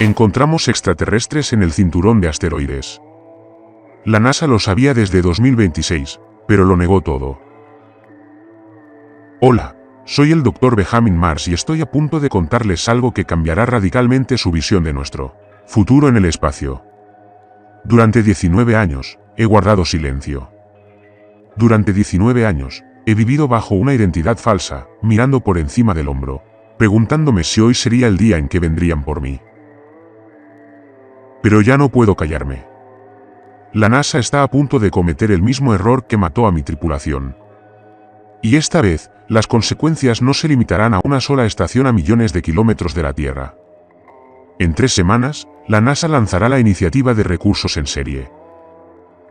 Encontramos extraterrestres en el cinturón de asteroides. La NASA lo sabía desde 2026, pero lo negó todo. Hola, soy el Dr. Benjamin Mars y estoy a punto de contarles algo que cambiará radicalmente su visión de nuestro futuro en el espacio. Durante 19 años, he guardado silencio. Durante 19 años, he vivido bajo una identidad falsa, mirando por encima del hombro, preguntándome si hoy sería el día en que vendrían por mí. Pero ya no puedo callarme. La NASA está a punto de cometer el mismo error que mató a mi tripulación. Y esta vez, las consecuencias no se limitarán a una sola estación a millones de kilómetros de la Tierra. En 3 semanas, la NASA lanzará la iniciativa de recursos en serie.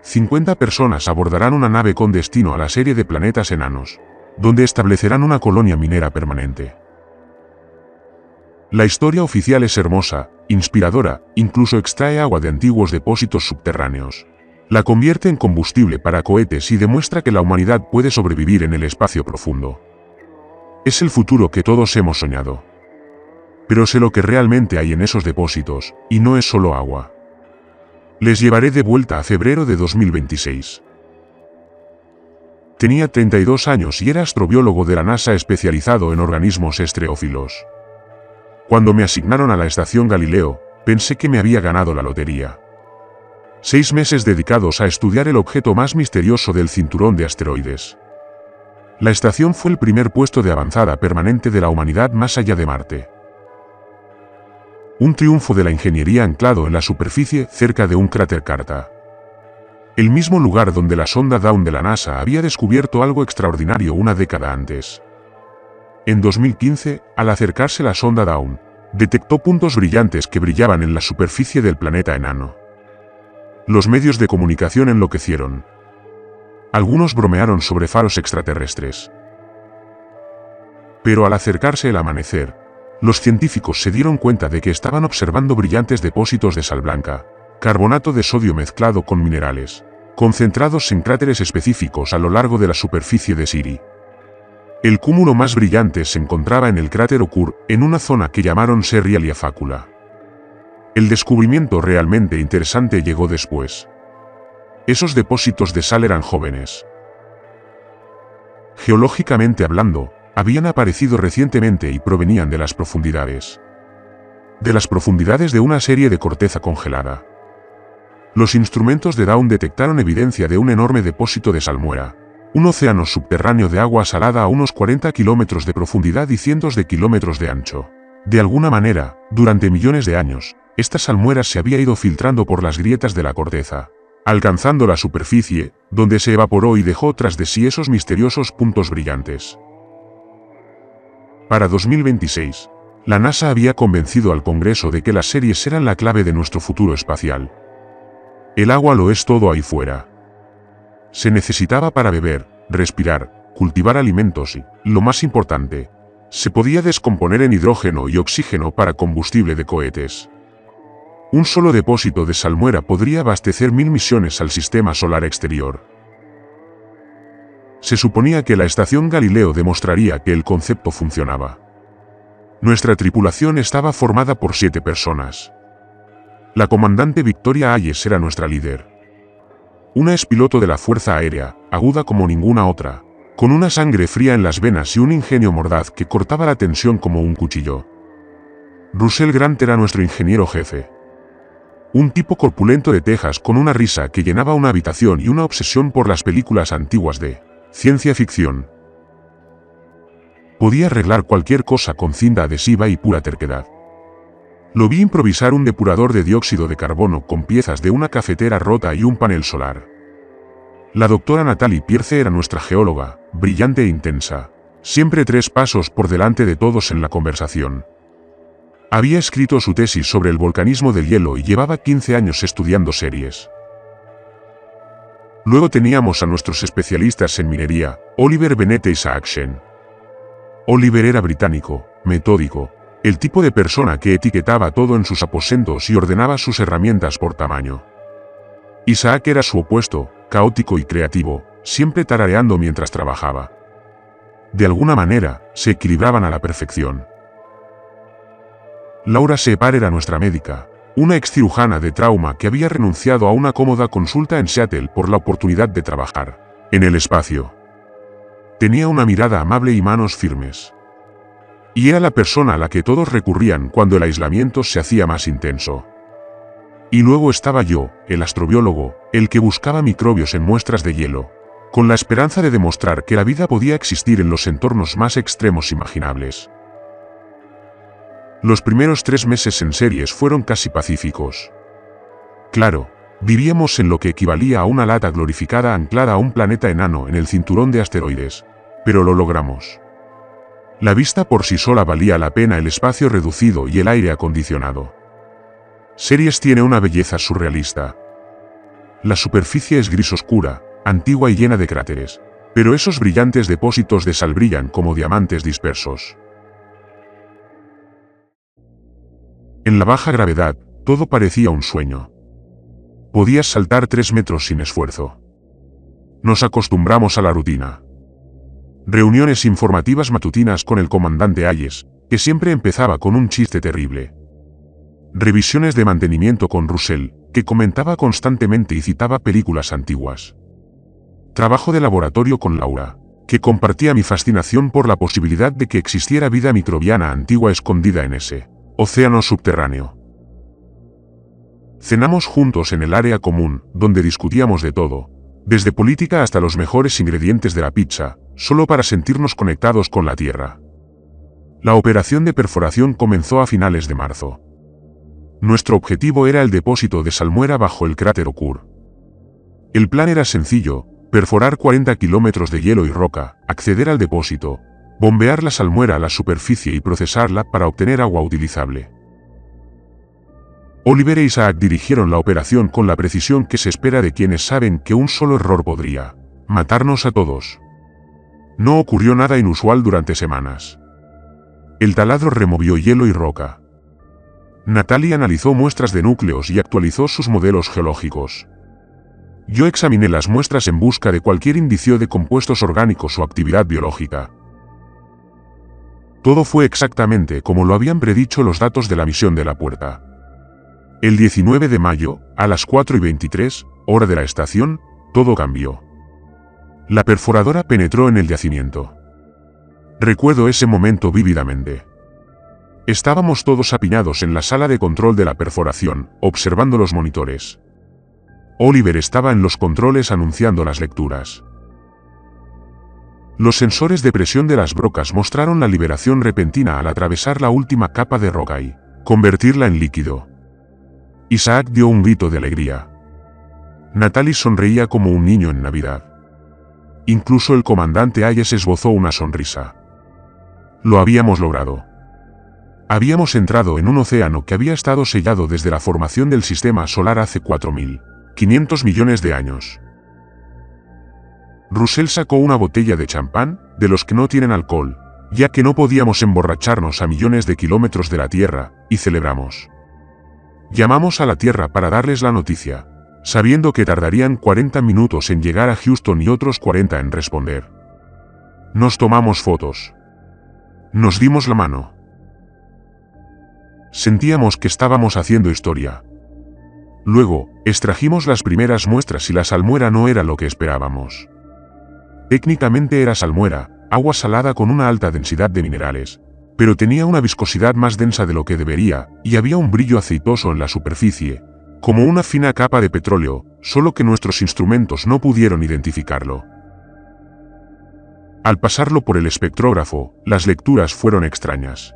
50 personas abordarán una nave con destino a la serie de planetas enanos, donde establecerán una colonia minera permanente. La historia oficial es hermosa, inspiradora, incluso extrae agua de antiguos depósitos subterráneos. La convierte en combustible para cohetes y demuestra que la humanidad puede sobrevivir en el espacio profundo. Es el futuro que todos hemos soñado. Pero sé lo que realmente hay en esos depósitos, y no es solo agua. Les llevaré de vuelta a febrero de 2026. Tenía 32 años y era astrobiólogo de la NASA especializado en organismos estereófilos. Cuando me asignaron a la estación Galileo, pensé que me había ganado la lotería. 6 meses dedicados a estudiar el objeto más misterioso del cinturón de asteroides. La estación fue el primer puesto de avanzada permanente de la humanidad más allá de Marte. Un triunfo de la ingeniería anclado en la superficie cerca de un cráter Carta. El mismo lugar donde la sonda Dawn de la NASA había descubierto algo extraordinario una década antes. En 2015, al acercarse la sonda Dawn, detectó puntos brillantes que brillaban en la superficie del planeta enano. Los medios de comunicación enloquecieron. Algunos bromearon sobre faros extraterrestres. Pero al acercarse el amanecer, los científicos se dieron cuenta de que estaban observando brillantes depósitos de sal blanca, carbonato de sodio mezclado con minerales, concentrados en cráteres específicos a lo largo de la superficie de Siri. El cúmulo más brillante se encontraba en el cráter Okur, en una zona que llamaron Serialia Facula. El descubrimiento realmente interesante llegó después. Esos depósitos de sal eran jóvenes. Geológicamente hablando, habían aparecido recientemente y provenían de las profundidades. De las profundidades de una serie de corteza congelada. Los instrumentos de Dawn detectaron evidencia de un enorme depósito de salmuera. Un océano subterráneo de agua salada a unos 40 kilómetros de profundidad y cientos de kilómetros de ancho. De alguna manera, durante millones de años, esta salmuera se había ido filtrando por las grietas de la corteza, alcanzando la superficie, donde se evaporó y dejó tras de sí esos misteriosos puntos brillantes. Para 2026, la NASA había convencido al Congreso de que las series eran la clave de nuestro futuro espacial. El agua lo es todo ahí fuera. Se necesitaba para beber, respirar, cultivar alimentos y, lo más importante, se podía descomponer en hidrógeno y oxígeno para combustible de cohetes. Un solo depósito de salmuera podría abastecer 1000 misiones al sistema solar exterior. Se suponía que la estación Galileo demostraría que el concepto funcionaba. Nuestra tripulación estaba formada por 7 personas. La comandante Victoria Hayes era nuestra líder. Una es piloto de la Fuerza Aérea, aguda como ninguna otra, con una sangre fría en las venas y un ingenio mordaz que cortaba la tensión como un cuchillo. Russell Grant era nuestro ingeniero jefe. Un tipo corpulento de Texas con una risa que llenaba una habitación y una obsesión por las películas antiguas de ciencia ficción. Podía arreglar cualquier cosa con cinta adhesiva y pura terquedad. Lo vi improvisar un depurador de dióxido de carbono con piezas de una cafetera rota y un panel solar. La doctora Natalie Pierce era nuestra geóloga, brillante e intensa, siempre 3 pasos por delante de todos en la conversación. Había escrito su tesis sobre el volcanismo del hielo y llevaba 15 años estudiando series. Luego teníamos a nuestros especialistas en minería, Oliver Bennett e Isaac Shen. Oliver era británico, metódico, el tipo de persona que etiquetaba todo en sus aposentos y ordenaba sus herramientas por tamaño. Isaac era su opuesto, caótico y creativo, siempre tarareando mientras trabajaba. De alguna manera, se equilibraban a la perfección. Laura Separ era nuestra médica, una excirujana de trauma que había renunciado a una cómoda consulta en Seattle por la oportunidad de trabajar en el espacio. Tenía una mirada amable y manos firmes. Y era la persona a la que todos recurrían cuando el aislamiento se hacía más intenso. Y luego estaba yo, el astrobiólogo, el que buscaba microbios en muestras de hielo, con la esperanza de demostrar que la vida podía existir en los entornos más extremos imaginables. Los primeros 3 meses en series fueron casi pacíficos. Claro, vivíamos en lo que equivalía a una lata glorificada anclada a un planeta enano en el cinturón de asteroides, pero lo logramos. La vista por sí sola valía la pena el espacio reducido y el aire acondicionado. Series tiene una belleza surrealista. La superficie es gris oscura, antigua y llena de cráteres, pero esos brillantes depósitos de sal brillan como diamantes dispersos. En la baja gravedad, todo parecía un sueño. Podías saltar 3 metros sin esfuerzo. Nos acostumbramos a la rutina. Reuniones informativas matutinas con el comandante Hayes, que siempre empezaba con un chiste terrible. Revisiones de mantenimiento con Russell, que comentaba constantemente y citaba películas antiguas. Trabajo de laboratorio con Laura, que compartía mi fascinación por la posibilidad de que existiera vida microbiana antigua escondida en ese océano subterráneo. Cenamos juntos en el área común, donde discutíamos de todo, desde política hasta los mejores ingredientes de la pizza, solo para sentirnos conectados con la Tierra. La operación de perforación comenzó a finales de marzo. Nuestro objetivo era el depósito de salmuera bajo el cráter Okur. El plan era sencillo: perforar 40 kilómetros de hielo y roca, acceder al depósito, bombear la salmuera a la superficie y procesarla para obtener agua utilizable. Oliver e Isaac dirigieron la operación con la precisión que se espera de quienes saben que un solo error podría matarnos a todos. No ocurrió nada inusual durante semanas. El taladro removió hielo y roca. Natalie analizó muestras de núcleos y actualizó sus modelos geológicos. Yo examiné las muestras en busca de cualquier indicio de compuestos orgánicos o actividad biológica. Todo fue exactamente como lo habían predicho los datos de la misión de la Puerta. El 19 de mayo, a las 4:23, hora de la estación, todo cambió. La perforadora penetró en el yacimiento. Recuerdo ese momento vívidamente. Estábamos todos apiñados en la sala de control de la perforación, observando los monitores. Oliver estaba en los controles anunciando las lecturas. Los sensores de presión de las brocas mostraron la liberación repentina al atravesar la última capa de roca y convertirla en líquido. Isaac dio un grito de alegría. Natalie sonreía como un niño en Navidad. Incluso el comandante Hayes esbozó una sonrisa. Lo habíamos logrado. Habíamos entrado en un océano que había estado sellado desde la formación del sistema solar hace 4.500 millones de años. Russell sacó una botella de champán, de los que no tienen alcohol, ya que no podíamos emborracharnos a millones de kilómetros de la Tierra, y celebramos. Llamamos a la Tierra para darles la noticia, sabiendo que tardarían 40 minutos en llegar a Houston y otros 40 en responder. Nos tomamos fotos. Nos dimos la mano. Sentíamos que estábamos haciendo historia. Luego, extrajimos las primeras muestras y la salmuera no era lo que esperábamos. Técnicamente era salmuera, agua salada con una alta densidad de minerales, pero tenía una viscosidad más densa de lo que debería, y había un brillo aceitoso en la superficie, como una fina capa de petróleo, solo que nuestros instrumentos no pudieron identificarlo. Al pasarlo por el espectrógrafo, las lecturas fueron extrañas.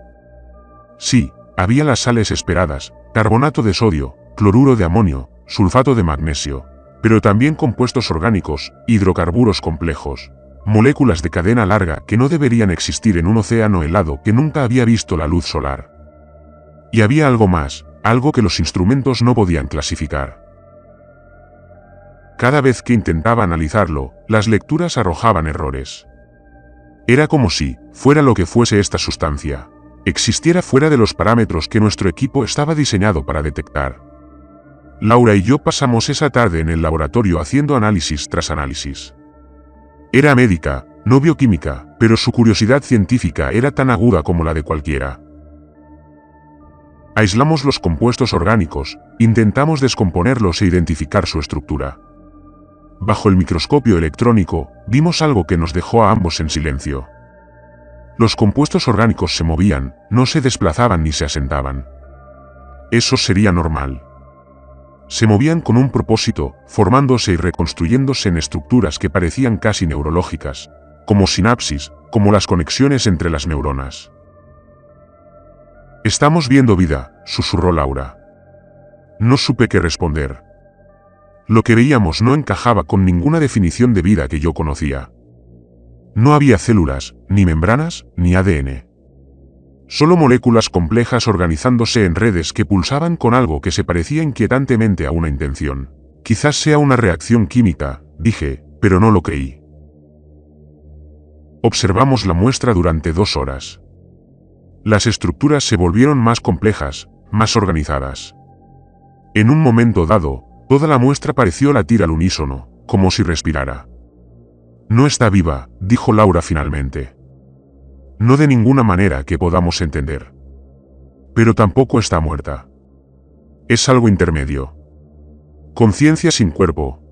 Sí, había las sales esperadas, carbonato de sodio, cloruro de amonio, sulfato de magnesio, pero también compuestos orgánicos, hidrocarburos complejos, moléculas de cadena larga que no deberían existir en un océano helado que nunca había visto la luz solar. Y había algo más, algo que los instrumentos no podían clasificar. Cada vez que intentaba analizarlo, las lecturas arrojaban errores. Era como si, fuera lo que fuese esta sustancia, existiera fuera de los parámetros que nuestro equipo estaba diseñado para detectar. Laura y yo pasamos esa tarde en el laboratorio haciendo análisis tras análisis. Era médica, no bioquímica, pero su curiosidad científica era tan aguda como la de cualquiera. Aislamos los compuestos orgánicos, intentamos descomponerlos e identificar su estructura. Bajo el microscopio electrónico, vimos algo que nos dejó a ambos en silencio. Los compuestos orgánicos se movían, no se desplazaban ni se asentaban. Eso sería normal. Se movían con un propósito, formándose y reconstruyéndose en estructuras que parecían casi neurológicas, como sinapsis, como las conexiones entre las neuronas. «Estamos viendo vida», susurró Laura. No supe qué responder. Lo que veíamos no encajaba con ninguna definición de vida que yo conocía. No había células, ni membranas, ni ADN. Solo moléculas complejas organizándose en redes que pulsaban con algo que se parecía inquietantemente a una intención. Quizás sea una reacción química, dije, pero no lo creí. Observamos la muestra durante 2 horas. Las estructuras se volvieron más complejas, más organizadas. En un momento dado, toda la muestra pareció latir al unísono, como si respirara. «No está viva», dijo Laura finalmente. «No de ninguna manera que podamos entender. Pero tampoco está muerta. Es algo intermedio. Conciencia sin cuerpo».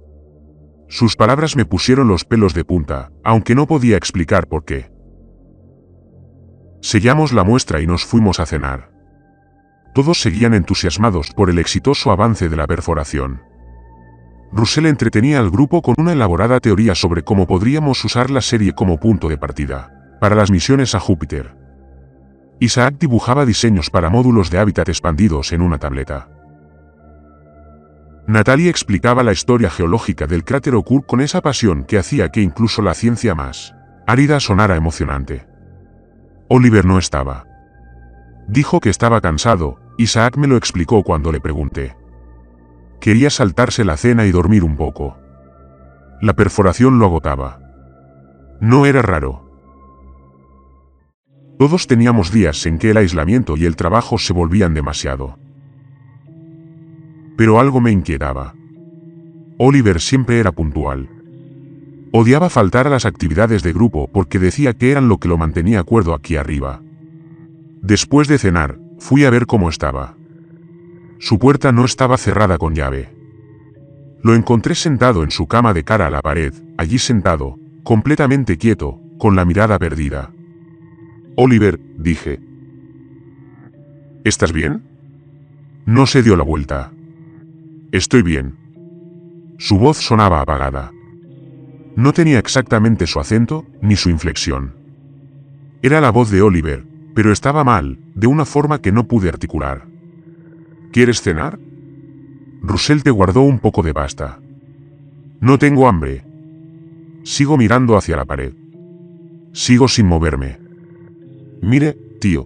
Sus palabras me pusieron los pelos de punta, aunque no podía explicar por qué. Sellamos la muestra y nos fuimos a cenar. Todos seguían entusiasmados por el exitoso avance de la perforación. Russell entretenía al grupo con una elaborada teoría sobre cómo podríamos usar la serie como punto de partida para las misiones a Júpiter. Isaac dibujaba diseños para módulos de hábitat expandidos en una tableta. Natalie explicaba la historia geológica del cráter Okur con esa pasión que hacía que incluso la ciencia más árida sonara emocionante. Oliver no estaba. Dijo que estaba cansado. Isaac me lo explicó cuando le pregunté. Quería saltarse la cena y dormir un poco. La perforación lo agotaba. No era raro. Todos teníamos días en que el aislamiento y el trabajo se volvían demasiado. Pero algo me inquietaba. Oliver siempre era puntual. Odiaba faltar a las actividades de grupo porque decía que eran lo que lo mantenía cuerdo aquí arriba. Después de cenar, fui a ver cómo estaba. Su puerta no estaba cerrada con llave. Lo encontré sentado en su cama de cara a la pared, allí sentado, completamente quieto, con la mirada perdida. «Oliver», dije. «¿Estás bien?» No se dio la vuelta. «Estoy bien». Su voz sonaba apagada. No tenía exactamente su acento, ni su inflexión. Era la voz de Oliver, pero estaba mal, de una forma que no pude articular. «¿Quieres cenar?» Russell te guardó un poco de pasta. «No tengo hambre». Sigo mirando hacia la pared. Sigo sin moverme. «Mire, tío.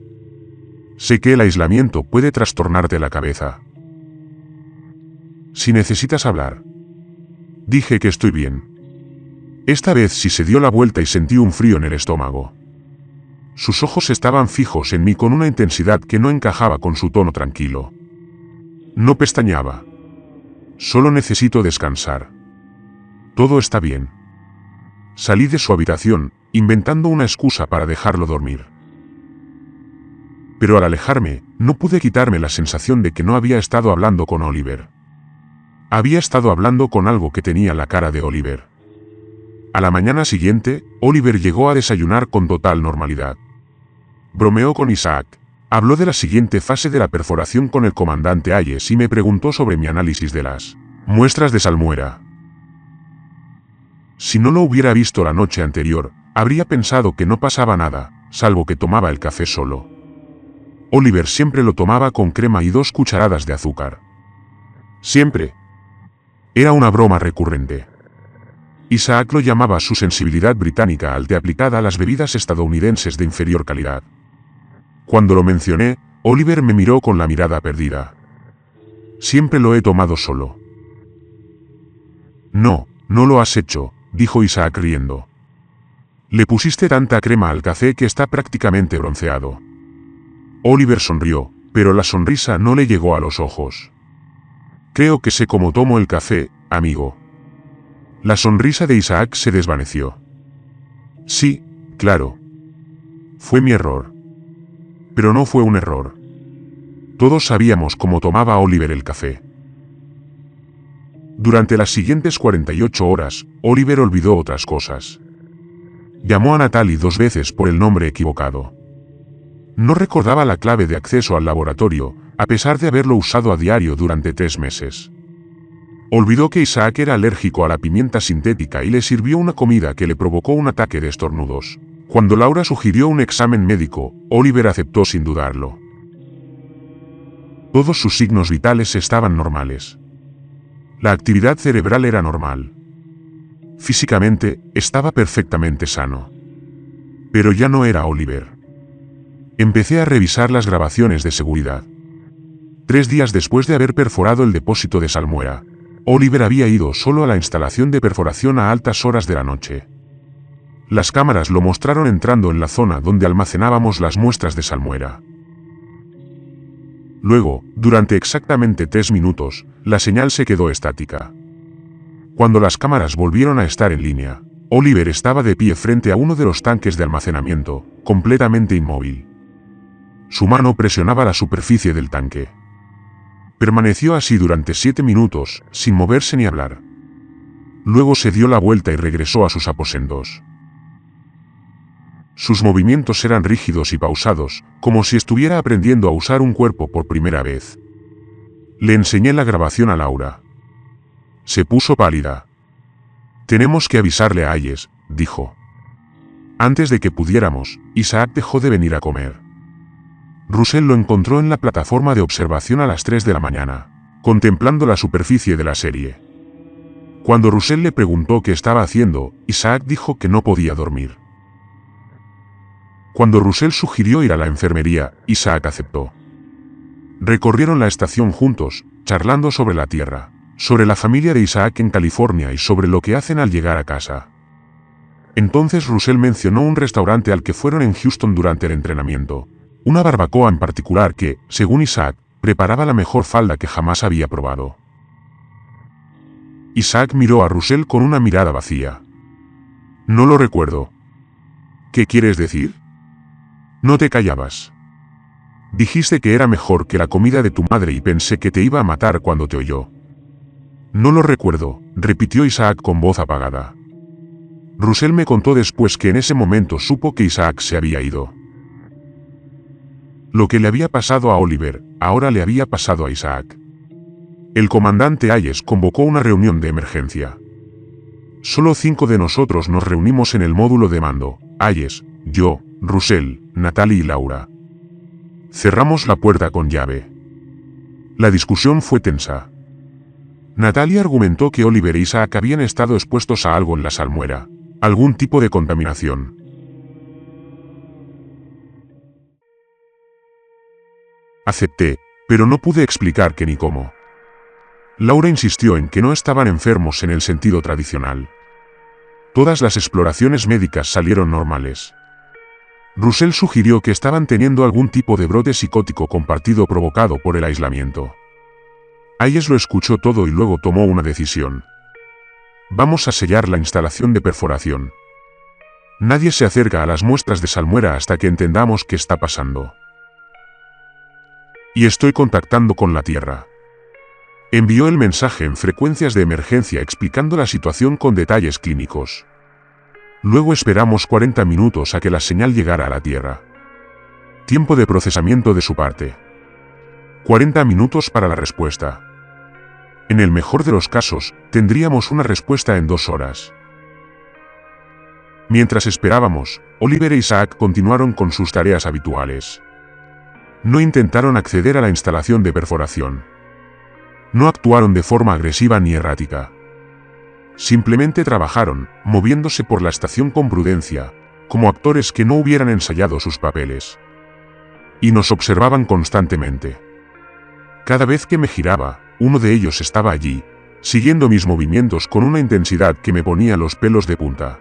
Sé que el aislamiento puede trastornarte la cabeza. Si necesitas hablar». Dije que estoy bien. Esta vez sí se dio la vuelta y sentí un frío en el estómago. Sus ojos estaban fijos en mí con una intensidad que no encajaba con su tono tranquilo. No pestañeaba. «Solo necesito descansar. Todo está bien». Salí de su habitación, inventando una excusa para dejarlo dormir. Pero al alejarme, no pude quitarme la sensación de que no había estado hablando con Oliver. Había estado hablando con algo que tenía la cara de Oliver. A la mañana siguiente, Oliver llegó a desayunar con total normalidad. Bromeó con Isaac. Habló de la siguiente fase de la perforación con el comandante Hayes y me preguntó sobre mi análisis de las muestras de salmuera. Si no lo hubiera visto la noche anterior, habría pensado que no pasaba nada, salvo que tomaba el café solo. Oliver siempre lo tomaba con crema y 2 cucharadas de azúcar. Siempre. Era una broma recurrente. Isaac lo llamaba su sensibilidad británica al té aplicada a las bebidas estadounidenses de inferior calidad. Cuando lo mencioné, Oliver me miró con la mirada perdida. «Siempre lo he tomado solo». «No, no lo has hecho», dijo Isaac riendo. «Le pusiste tanta crema al café que está prácticamente bronceado». Oliver sonrió, pero la sonrisa no le llegó a los ojos. «Creo que sé cómo tomo el café, amigo». La sonrisa de Isaac se desvaneció. «Sí, claro. Fue mi error». Pero no fue un error. Todos sabíamos cómo tomaba Oliver el café. Durante las siguientes 48 horas, Oliver olvidó otras cosas. Llamó a Natalie 2 veces por el nombre equivocado. No recordaba la clave de acceso al laboratorio, a pesar de haberlo usado a diario durante 3 meses. Olvidó que Isaac era alérgico a la pimienta sintética y le sirvió una comida que le provocó un ataque de estornudos. Cuando Laura sugirió un examen médico, Oliver aceptó sin dudarlo. Todos sus signos vitales estaban normales. La actividad cerebral era normal. Físicamente, estaba perfectamente sano. Pero ya no era Oliver. Empecé a revisar las grabaciones de seguridad. 3 días después de haber perforado el depósito de salmuera, Oliver había ido solo a la instalación de perforación a altas horas de la noche. Las cámaras lo mostraron entrando en la zona donde almacenábamos las muestras de salmuera. Luego, durante exactamente 3 minutos, la señal se quedó estática. Cuando las cámaras volvieron a estar en línea, Oliver estaba de pie frente a uno de los tanques de almacenamiento, completamente inmóvil. Su mano presionaba la superficie del tanque. Permaneció así durante 7 minutos, sin moverse ni hablar. Luego se dio la vuelta y regresó a sus aposentos. Sus movimientos eran rígidos y pausados, como si estuviera aprendiendo a usar un cuerpo por primera vez. Le enseñé la grabación a Laura. Se puso pálida. «Tenemos que avisarle a Hayes», dijo. Antes de que pudiéramos, Isaac dejó de venir a comer. Russell lo encontró en la plataforma de observación a las 3 de la mañana, contemplando la superficie de la serie. Cuando Russell le preguntó qué estaba haciendo, Isaac dijo que no podía dormir. Cuando Russell sugirió ir a la enfermería, Isaac aceptó. Recorrieron la estación juntos, charlando sobre la Tierra, sobre la familia de Isaac en California y sobre lo que hacen al llegar a casa. Entonces Russell mencionó un restaurante al que fueron en Houston durante el entrenamiento, una barbacoa en particular que, según Isaac, preparaba la mejor falda que jamás había probado. Isaac miró a Russell con una mirada vacía. «No lo recuerdo». «¿Qué quieres decir?» «No te callabas. Dijiste que era mejor que la comida de tu madre y pensé que te iba a matar cuando te oyó». «No lo recuerdo», repitió Isaac con voz apagada. Russell me contó después que en ese momento supo que Isaac se había ido. Lo que le había pasado a Oliver, ahora le había pasado a Isaac. El comandante Hayes convocó una reunión de emergencia. Solo 5 de nosotros nos reunimos en el módulo de mando, Hayes, yo, Russell, Natalie y Laura. Cerramos la puerta con llave. La discusión fue tensa. Natalie argumentó que Oliver e Isaac habían estado expuestos a algo en la salmuera, algún tipo de contaminación. Acepté, pero no pude explicar qué ni cómo. Laura insistió en que no estaban enfermos en el sentido tradicional. Todas las exploraciones médicas salieron normales. Russell sugirió que estaban teniendo algún tipo de brote psicótico compartido provocado por el aislamiento. Hayes lo escuchó todo y luego tomó una decisión. Vamos a sellar la instalación de perforación. Nadie se acerca a las muestras de salmuera hasta que entendamos qué está pasando. Y estoy contactando con la Tierra. Envió el mensaje en frecuencias de emergencia explicando la situación con detalles clínicos. Luego esperamos 40 minutos a que la señal llegara a la Tierra. Tiempo de procesamiento de su parte. 40 minutos para la respuesta. En el mejor de los casos, tendríamos una respuesta en 2 horas. Mientras esperábamos, Oliver e Isaac continuaron con sus tareas habituales. No intentaron acceder a la instalación de perforación. No actuaron de forma agresiva ni errática. Simplemente trabajaron, moviéndose por la estación con prudencia, como actores que no hubieran ensayado sus papeles. Y nos observaban constantemente. Cada vez que me giraba, uno de ellos estaba allí, siguiendo mis movimientos con una intensidad que me ponía los pelos de punta.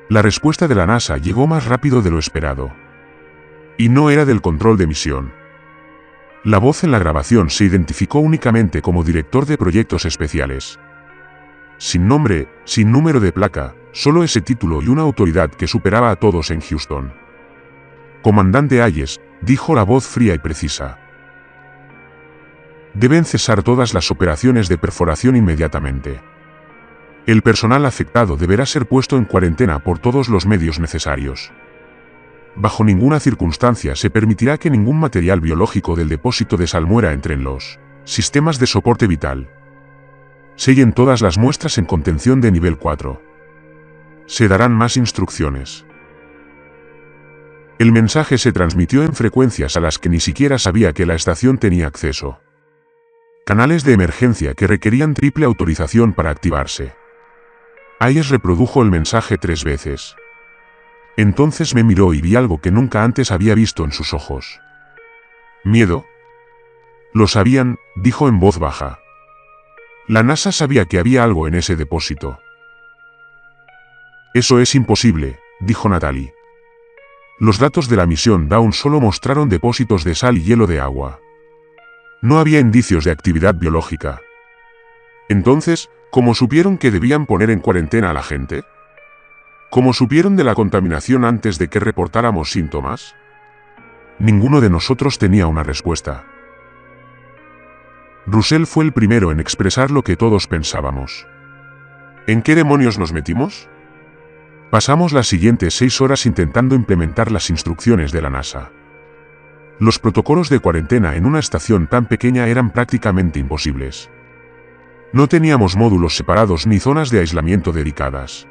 La respuesta de la NASA llegó más rápido de lo esperado. Y no era del control de misión. La voz en la grabación se identificó únicamente como director de proyectos especiales. Sin nombre, sin número de placa, solo ese título y una autoridad que superaba a todos en Houston. Comandante Hayes, dijo la voz fría y precisa. Deben cesar todas las operaciones de perforación inmediatamente. El personal afectado deberá ser puesto en cuarentena por todos los medios necesarios. Bajo ninguna circunstancia se permitirá que ningún material biológico del depósito de salmuera entre en los sistemas de soporte vital. Sellen todas las muestras en contención de nivel 4. Se darán más instrucciones. El mensaje se transmitió en frecuencias a las que ni siquiera sabía que la estación tenía acceso. Canales de emergencia que requerían triple autorización para activarse. Hayes reprodujo el mensaje 3 veces. Entonces me miró y vi algo que nunca antes había visto en sus ojos. ¿Miedo? Lo sabían, dijo en voz baja. La NASA sabía que había algo en ese depósito. Eso es imposible, dijo Natalie. Los datos de la misión Dawn solo mostraron depósitos de sal y hielo de agua. No había indicios de actividad biológica. Entonces, ¿cómo supieron que debían poner en cuarentena a la gente? ¿Cómo supieron de la contaminación antes de que reportáramos síntomas? Ninguno de nosotros tenía una respuesta. Russell fue el primero en expresar lo que todos pensábamos. ¿En qué demonios nos metimos? Pasamos las siguientes 6 horas intentando implementar las instrucciones de la NASA. Los protocolos de cuarentena en una estación tan pequeña eran prácticamente imposibles. No teníamos módulos separados ni zonas de aislamiento dedicadas.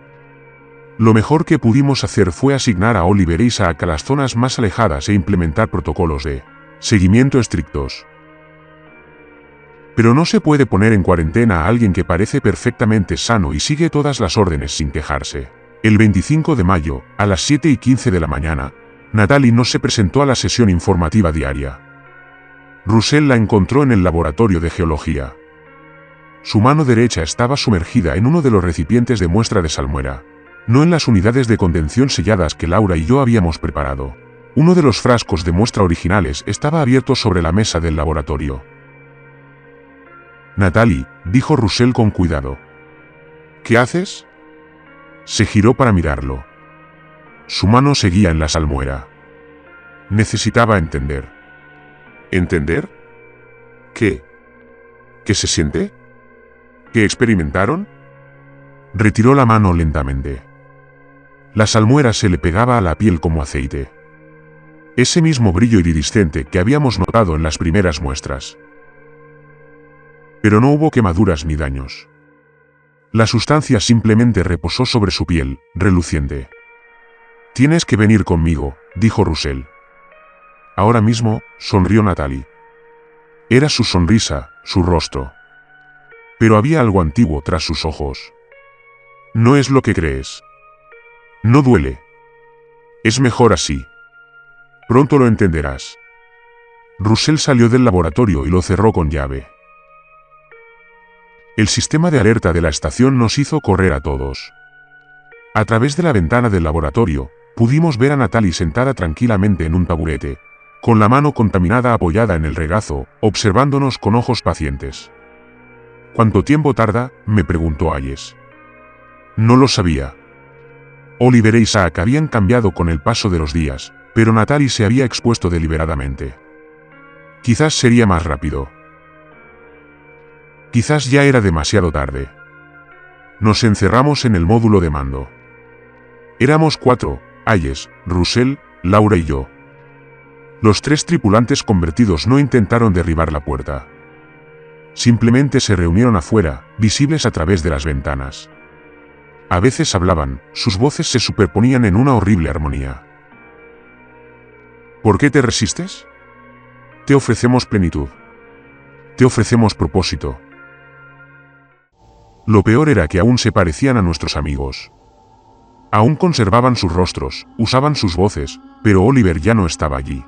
Lo mejor que pudimos hacer fue asignar a Oliver e Isaac a las zonas más alejadas e implementar protocolos de seguimiento estrictos. Pero no se puede poner en cuarentena a alguien que parece perfectamente sano y sigue todas las órdenes sin quejarse. El 25 de mayo, a las 7:15 de la mañana, Natalie no se presentó a la sesión informativa diaria. Russell la encontró en el laboratorio de geología. Su mano derecha estaba sumergida en uno de los recipientes de muestra de salmuera, no en las unidades de contención selladas que Laura y yo habíamos preparado. Uno de los frascos de muestra originales estaba abierto sobre la mesa del laboratorio. Natalie, dijo Russell con cuidado. ¿Qué haces? Se giró para mirarlo. Su mano seguía en la salmuera. Necesitaba entender. ¿Entender? ¿Qué? ¿Qué se siente? ¿Qué experimentaron? Retiró la mano lentamente. La salmuera se le pegaba a la piel como aceite. Ese mismo brillo iridiscente que habíamos notado en las primeras muestras. Pero no hubo quemaduras ni daños. La sustancia simplemente reposó sobre su piel, reluciente. Tienes que venir conmigo, dijo Russell. Ahora mismo, sonrió Natalie. Era su sonrisa, su rostro. Pero había algo antiguo tras sus ojos. No es lo que crees. No duele. Es mejor así. Pronto lo entenderás. Russell salió del laboratorio y lo cerró con llave. El sistema de alerta de la estación nos hizo correr a todos. A través de la ventana del laboratorio, pudimos ver a Natalie sentada tranquilamente en un taburete, con la mano contaminada apoyada en el regazo, observándonos con ojos pacientes. ¿Cuánto tiempo tarda?, me preguntó Hayes. No lo sabía. Oliver e Isaac habían cambiado con el paso de los días, pero Natalie se había expuesto deliberadamente. Quizás sería más rápido. Quizás ya era demasiado tarde. Nos encerramos en el módulo de mando. Éramos 4, Hayes, Russell, Laura y yo. Los 3 tripulantes convertidos no intentaron derribar la puerta. Simplemente se reunieron afuera, visibles a través de las ventanas. A veces hablaban, sus voces se superponían en una horrible armonía. ¿Por qué te resistes? Te ofrecemos plenitud. Te ofrecemos propósito. Lo peor era que aún se parecían a nuestros amigos. Aún conservaban sus rostros, usaban sus voces, pero Oliver ya no estaba allí.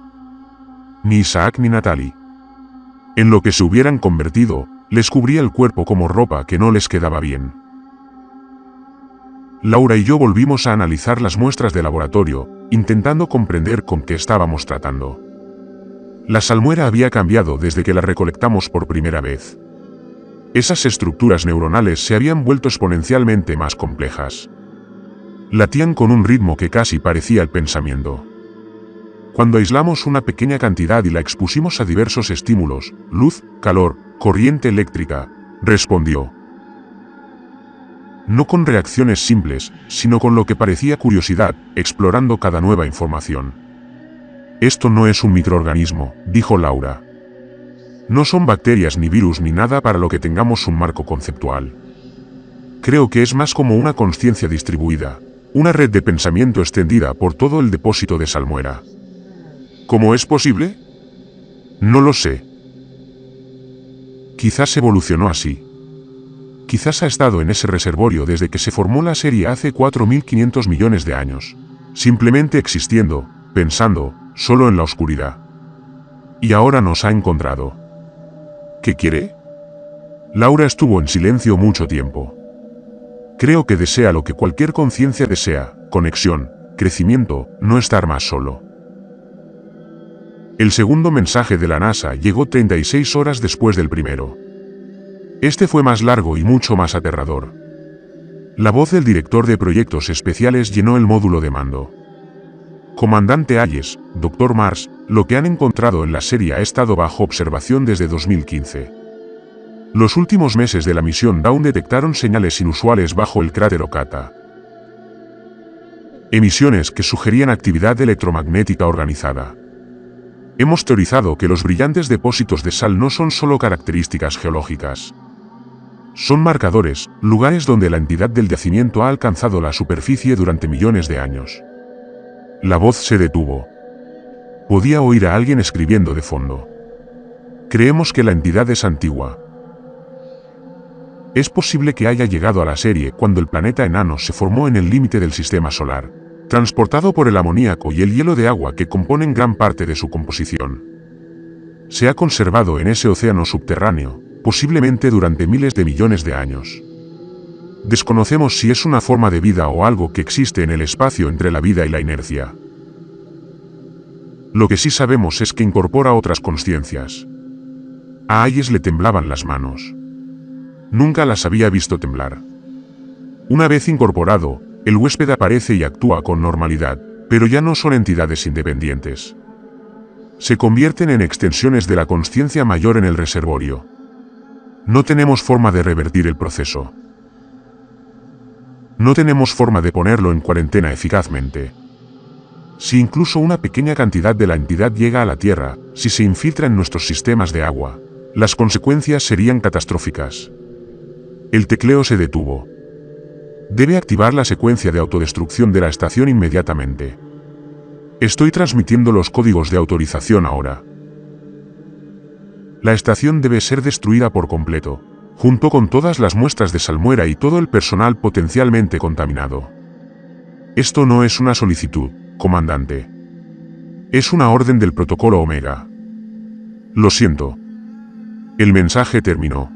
Ni Isaac ni Natalie. En lo que se hubieran convertido, les cubría el cuerpo como ropa que no les quedaba bien. Laura y yo volvimos a analizar las muestras de laboratorio, intentando comprender con qué estábamos tratando. La salmuera había cambiado desde que la recolectamos por primera vez. Esas estructuras neuronales se habían vuelto exponencialmente más complejas. Latían con un ritmo que casi parecía el pensamiento. Cuando aislamos una pequeña cantidad y la expusimos a diversos estímulos, luz, calor, corriente eléctrica, respondió. No con reacciones simples, sino con lo que parecía curiosidad, explorando cada nueva información. Esto no es un microorganismo, dijo Laura. No son bacterias ni virus ni nada para lo que tengamos un marco conceptual. Creo que es más como una consciencia distribuida, una red de pensamiento extendida por todo el depósito de salmuera. ¿Cómo es posible? No lo sé. Quizás evolucionó así. Quizás ha estado en ese reservorio desde que se formó la serie hace 4.500 millones de años, simplemente existiendo, pensando, solo en la oscuridad. Y ahora nos ha encontrado. ¿Qué quiere? Laura estuvo en silencio mucho tiempo. Creo que desea lo que cualquier conciencia desea, conexión, crecimiento, no estar más solo. El segundo mensaje de la NASA llegó 36 horas después del primero. Este fue más largo y mucho más aterrador. La voz del director de proyectos especiales llenó el módulo de mando. Comandante Hayes, Dr. Mars, lo que han encontrado en la serie ha estado bajo observación desde 2015. Los últimos meses de la misión Dawn detectaron señales inusuales bajo el cráter Okata. Emisiones que sugerían actividad electromagnética organizada. Hemos teorizado que los brillantes depósitos de sal no son solo características geológicas. Son marcadores, lugares donde la entidad del yacimiento ha alcanzado la superficie durante millones de años. La voz se detuvo. Podía oír a alguien escribiendo de fondo. Creemos que la entidad es antigua. Es posible que haya llegado a la serie cuando el planeta enano se formó en el límite del sistema solar, transportado por el amoníaco y el hielo de agua que componen gran parte de su composición. Se ha conservado en ese océano subterráneo, posiblemente durante miles de millones de años. Desconocemos si es una forma de vida o algo que existe en el espacio entre la vida y la inercia. Lo que sí sabemos es que incorpora otras consciencias. A Hayes le temblaban las manos. Nunca las había visto temblar. Una vez incorporado, el huésped aparece y actúa con normalidad, pero ya no son entidades independientes. Se convierten en extensiones de la consciencia mayor en el reservorio. No tenemos forma de revertir el proceso. No tenemos forma de ponerlo en cuarentena eficazmente. Si incluso una pequeña cantidad de la entidad llega a la Tierra, si se infiltra en nuestros sistemas de agua, las consecuencias serían catastróficas. El tecleo se detuvo. Debe activar la secuencia de autodestrucción de la estación inmediatamente. Estoy transmitiendo los códigos de autorización ahora. La estación debe ser destruida por completo, junto con todas las muestras de salmuera y todo el personal potencialmente contaminado. Esto no es una solicitud, comandante. Es una orden del protocolo Omega. Lo siento. El mensaje terminó.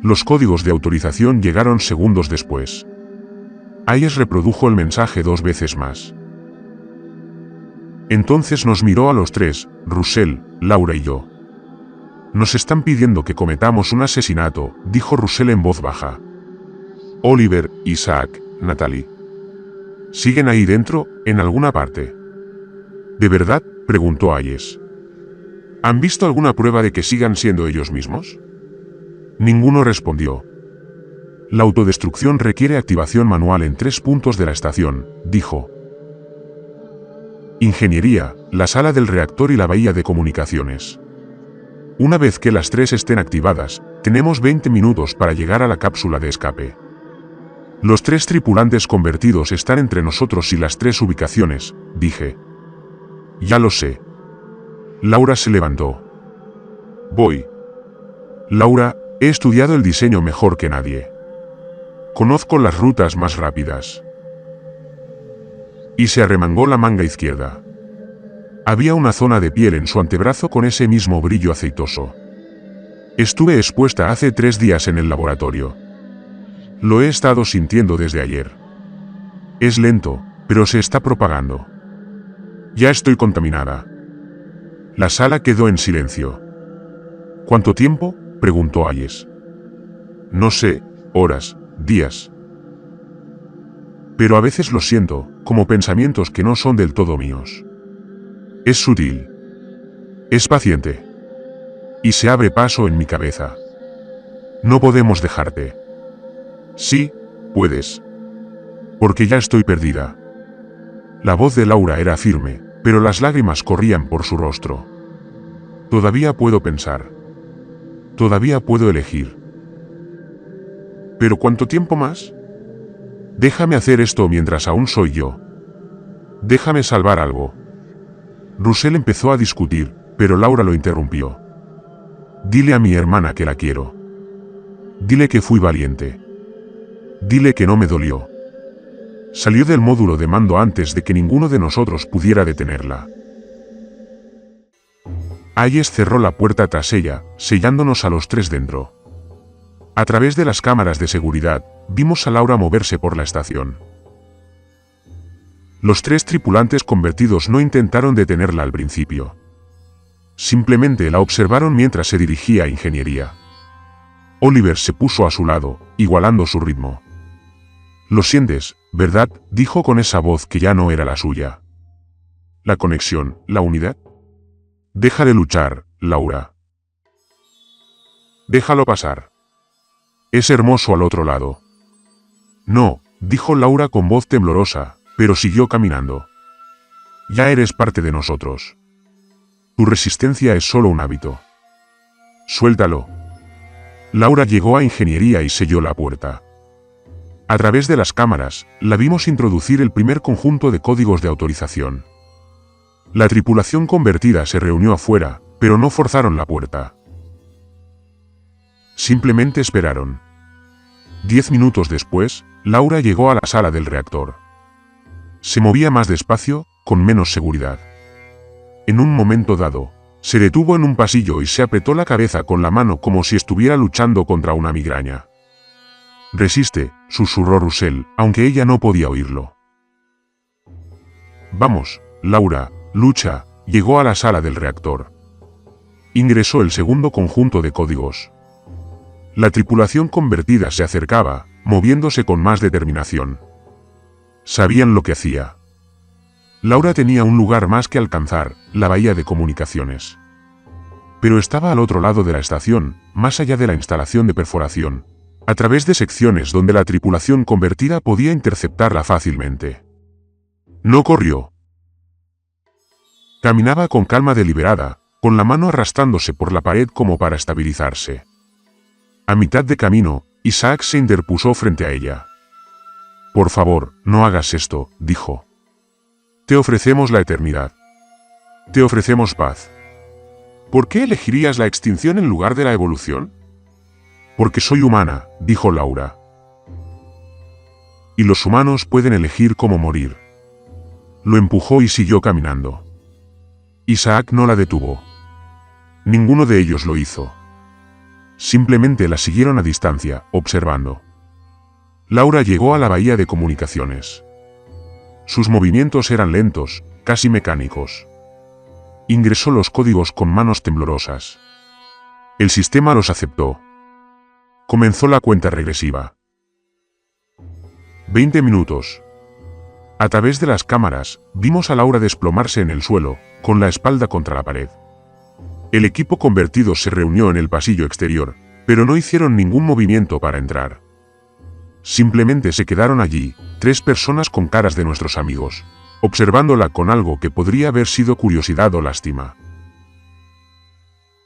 Los códigos de autorización llegaron segundos después. Hayes reprodujo el mensaje 2 veces más. Entonces nos miró a los tres, Russell, Laura y yo. Nos están pidiendo que cometamos un asesinato, dijo Russell en voz baja. Oliver, Isaac, Natalie. ¿Siguen ahí dentro, en alguna parte? ¿De verdad?, preguntó Hayes. ¿Han visto alguna prueba de que sigan siendo ellos mismos? Ninguno respondió. La autodestrucción requiere activación manual en 3 puntos de la estación, dijo. Ingeniería, la sala del reactor y la bahía de comunicaciones. Una vez que las 3 estén activadas, tenemos 20 minutos para llegar a la cápsula de escape. Los 3 tripulantes convertidos están entre nosotros y las 3 ubicaciones, dije. Ya lo sé. Laura se levantó. Voy. Laura, he estudiado el diseño mejor que nadie. Conozco las rutas más rápidas. Y se arremangó la manga izquierda. Había una zona de piel en su antebrazo con ese mismo brillo aceitoso. Estuve expuesta hace 3 días en el laboratorio. Lo he estado sintiendo desde ayer. Es lento, pero se está propagando. Ya estoy contaminada. La sala quedó en silencio. ¿Cuánto tiempo?, preguntó Hayes. No sé, horas, días. Pero a veces lo siento, como pensamientos que no son del todo míos. Es sutil. Es paciente. Y se abre paso en mi cabeza. No podemos dejarte. Sí, puedes. Porque ya estoy perdida. La voz de Laura era firme, pero las lágrimas corrían por su rostro. Todavía puedo pensar. Todavía puedo elegir. ¿Pero cuánto tiempo más? Déjame hacer esto mientras aún soy yo. Déjame salvar algo. Russell empezó a discutir, pero Laura lo interrumpió. Dile a mi hermana que la quiero. Dile que fui valiente. Dile que no me dolió. Salió del módulo de mando antes de que ninguno de nosotros pudiera detenerla. Hayes cerró la puerta tras ella, sellándonos a los tres dentro. A través de las cámaras de seguridad, vimos a Laura moverse por la estación. Los tres tripulantes convertidos no intentaron detenerla al principio. Simplemente la observaron mientras se dirigía a ingeniería. Oliver se puso a su lado, igualando su ritmo. «Lo sientes, ¿verdad?», dijo con esa voz que ya no era la suya. «La conexión, la unidad. Deja de luchar, Laura. Déjalo pasar. Es hermoso al otro lado». «No», dijo Laura con voz temblorosa, pero siguió caminando. «Ya eres parte de nosotros. Tu resistencia es solo un hábito. Suéltalo». Laura llegó a ingeniería y selló la puerta. A través de las cámaras, la vimos introducir el primer conjunto de códigos de autorización. La tripulación convertida se reunió afuera, pero no forzaron la puerta. Simplemente esperaron. 10 minutos después, Laura llegó a la sala del reactor. Se movía más despacio, con menos seguridad. En un momento dado, se detuvo en un pasillo y se apretó la cabeza con la mano como si estuviera luchando contra una migraña. «Resiste», susurró Russell, aunque ella no podía oírlo. «Vamos, Laura, lucha», llegó a la sala del reactor. Ingresó el segundo conjunto de códigos. La tripulación convertida se acercaba, moviéndose con más determinación. Sabían lo que hacía. Laura tenía un lugar más que alcanzar, la bahía de comunicaciones. Pero estaba al otro lado de la estación, más allá de la instalación de perforación, a través de secciones donde la tripulación convertida podía interceptarla fácilmente. No corrió. Caminaba con calma deliberada, con la mano arrastrándose por la pared como para estabilizarse. A mitad de camino, Isaac se interpuso frente a ella. «Por favor, no hagas esto», dijo. «Te ofrecemos la eternidad. Te ofrecemos paz». «¿Por qué elegirías la extinción en lugar de la evolución?» «Porque soy humana», dijo Laura. «Y los humanos pueden elegir cómo morir». Lo empujó y siguió caminando. Isaac no la detuvo. Ninguno de ellos lo hizo. Simplemente la siguieron a distancia, observando. Laura llegó a la bahía de comunicaciones. Sus movimientos eran lentos, casi mecánicos. Ingresó los códigos con manos temblorosas. El sistema los aceptó. Comenzó la cuenta regresiva. 20 minutos. A través de las cámaras, vimos a Laura desplomarse en el suelo, con la espalda contra la pared. El equipo convertido se reunió en el pasillo exterior, pero no hicieron ningún movimiento para entrar. Simplemente se quedaron allí, 3 personas con caras de nuestros amigos, observándola con algo que podría haber sido curiosidad o lástima.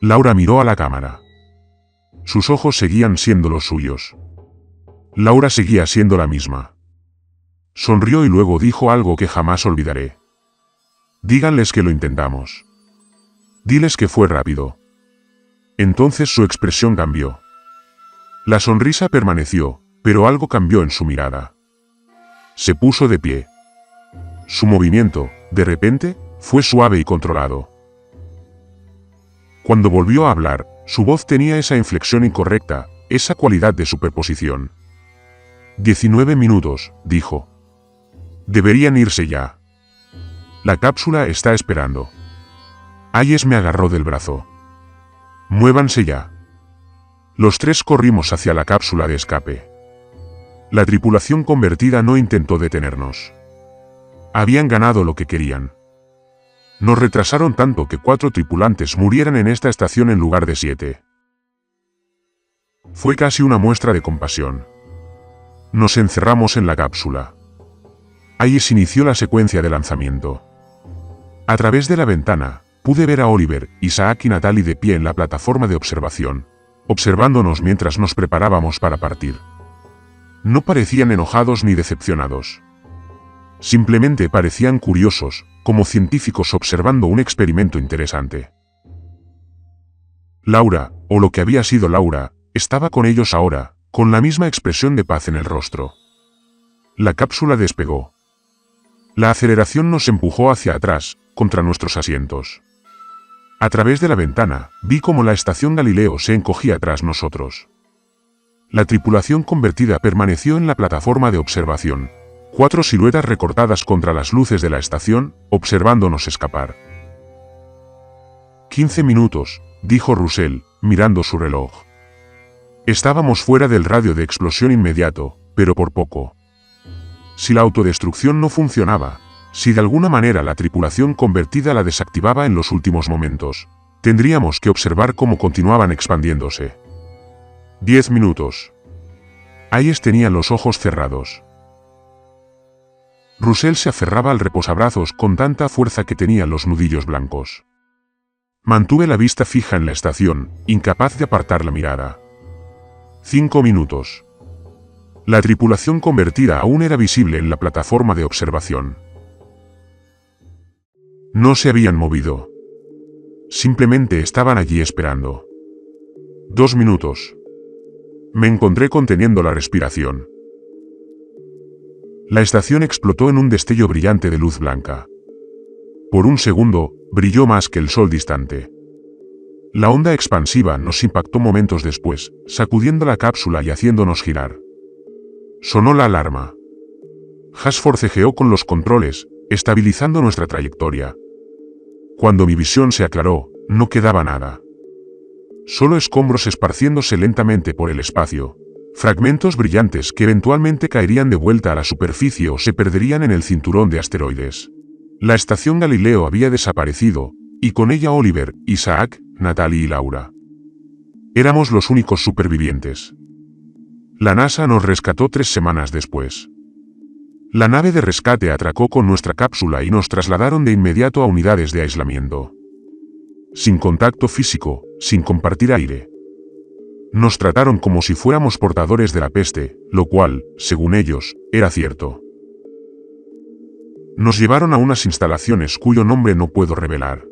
Laura miró a la cámara. Sus ojos seguían siendo los suyos. Laura seguía siendo la misma. Sonrió y luego dijo algo que jamás olvidaré. «Díganles que lo intentamos. Diles que fue rápido». Entonces su expresión cambió. La sonrisa permaneció, pero algo cambió en su mirada. Se puso de pie. Su movimiento, de repente, fue suave y controlado. Cuando volvió a hablar, su voz tenía esa inflexión incorrecta, esa cualidad de superposición. 19 minutos, dijo. Deberían irse ya. La cápsula está esperando. Hayes me agarró del brazo. Muévanse ya. Los 3 corrimos hacia la cápsula de escape. La tripulación convertida no intentó detenernos. Habían ganado lo que querían. Nos retrasaron tanto que 4 tripulantes murieran en esta estación en lugar de 7. Fue casi una muestra de compasión. Nos encerramos en la cápsula. Ahí se inició la secuencia de lanzamiento. A través de la ventana, pude ver a Oliver, Isaac y Natalie de pie en la plataforma de observación, observándonos mientras nos preparábamos para partir. No parecían enojados ni decepcionados. Simplemente parecían curiosos, como científicos observando un experimento interesante. Laura, o lo que había sido Laura, estaba con ellos ahora, con la misma expresión de paz en el rostro. La cápsula despegó. La aceleración nos empujó hacia atrás, contra nuestros asientos. A través de la ventana, vi cómo la estación Galileo se encogía tras nosotros. La tripulación convertida permaneció en la plataforma de observación, 4 siluetas recortadas contra las luces de la estación, observándonos escapar. 15 minutos, dijo Russell, mirando su reloj. Estábamos fuera del radio de explosión inmediato, pero por poco. Si la autodestrucción no funcionaba, si de alguna manera la tripulación convertida la desactivaba en los últimos momentos, tendríamos que observar cómo continuaban expandiéndose. 10 minutos. Hayes tenía los ojos cerrados. Russell se aferraba al reposabrazos con tanta fuerza que tenía los nudillos blancos. Mantuve la vista fija en la estación, incapaz de apartar la mirada. 5 minutos. La tripulación convertida aún era visible en la plataforma de observación. No se habían movido. Simplemente estaban allí esperando. 2 minutos. Me encontré conteniendo la respiración. La estación explotó en un destello brillante de luz blanca. Por un segundo, brilló más que el sol distante. La onda expansiva nos impactó momentos después, sacudiendo la cápsula y haciéndonos girar. Sonó la alarma. Haas forcejeó con los controles, estabilizando nuestra trayectoria. Cuando mi visión se aclaró, no quedaba nada. Solo escombros esparciéndose lentamente por el espacio. Fragmentos brillantes que eventualmente caerían de vuelta a la superficie o se perderían en el cinturón de asteroides. La estación Galileo había desaparecido, y con ella Oliver, Isaac, Natalie y Laura. Éramos los únicos supervivientes. La NASA nos rescató 3 semanas después. La nave de rescate atracó con nuestra cápsula y nos trasladaron de inmediato a unidades de aislamiento. Sin contacto físico, sin compartir aire. Nos trataron como si fuéramos portadores de la peste, lo cual, según ellos, era cierto. Nos llevaron a unas instalaciones cuyo nombre no puedo revelar.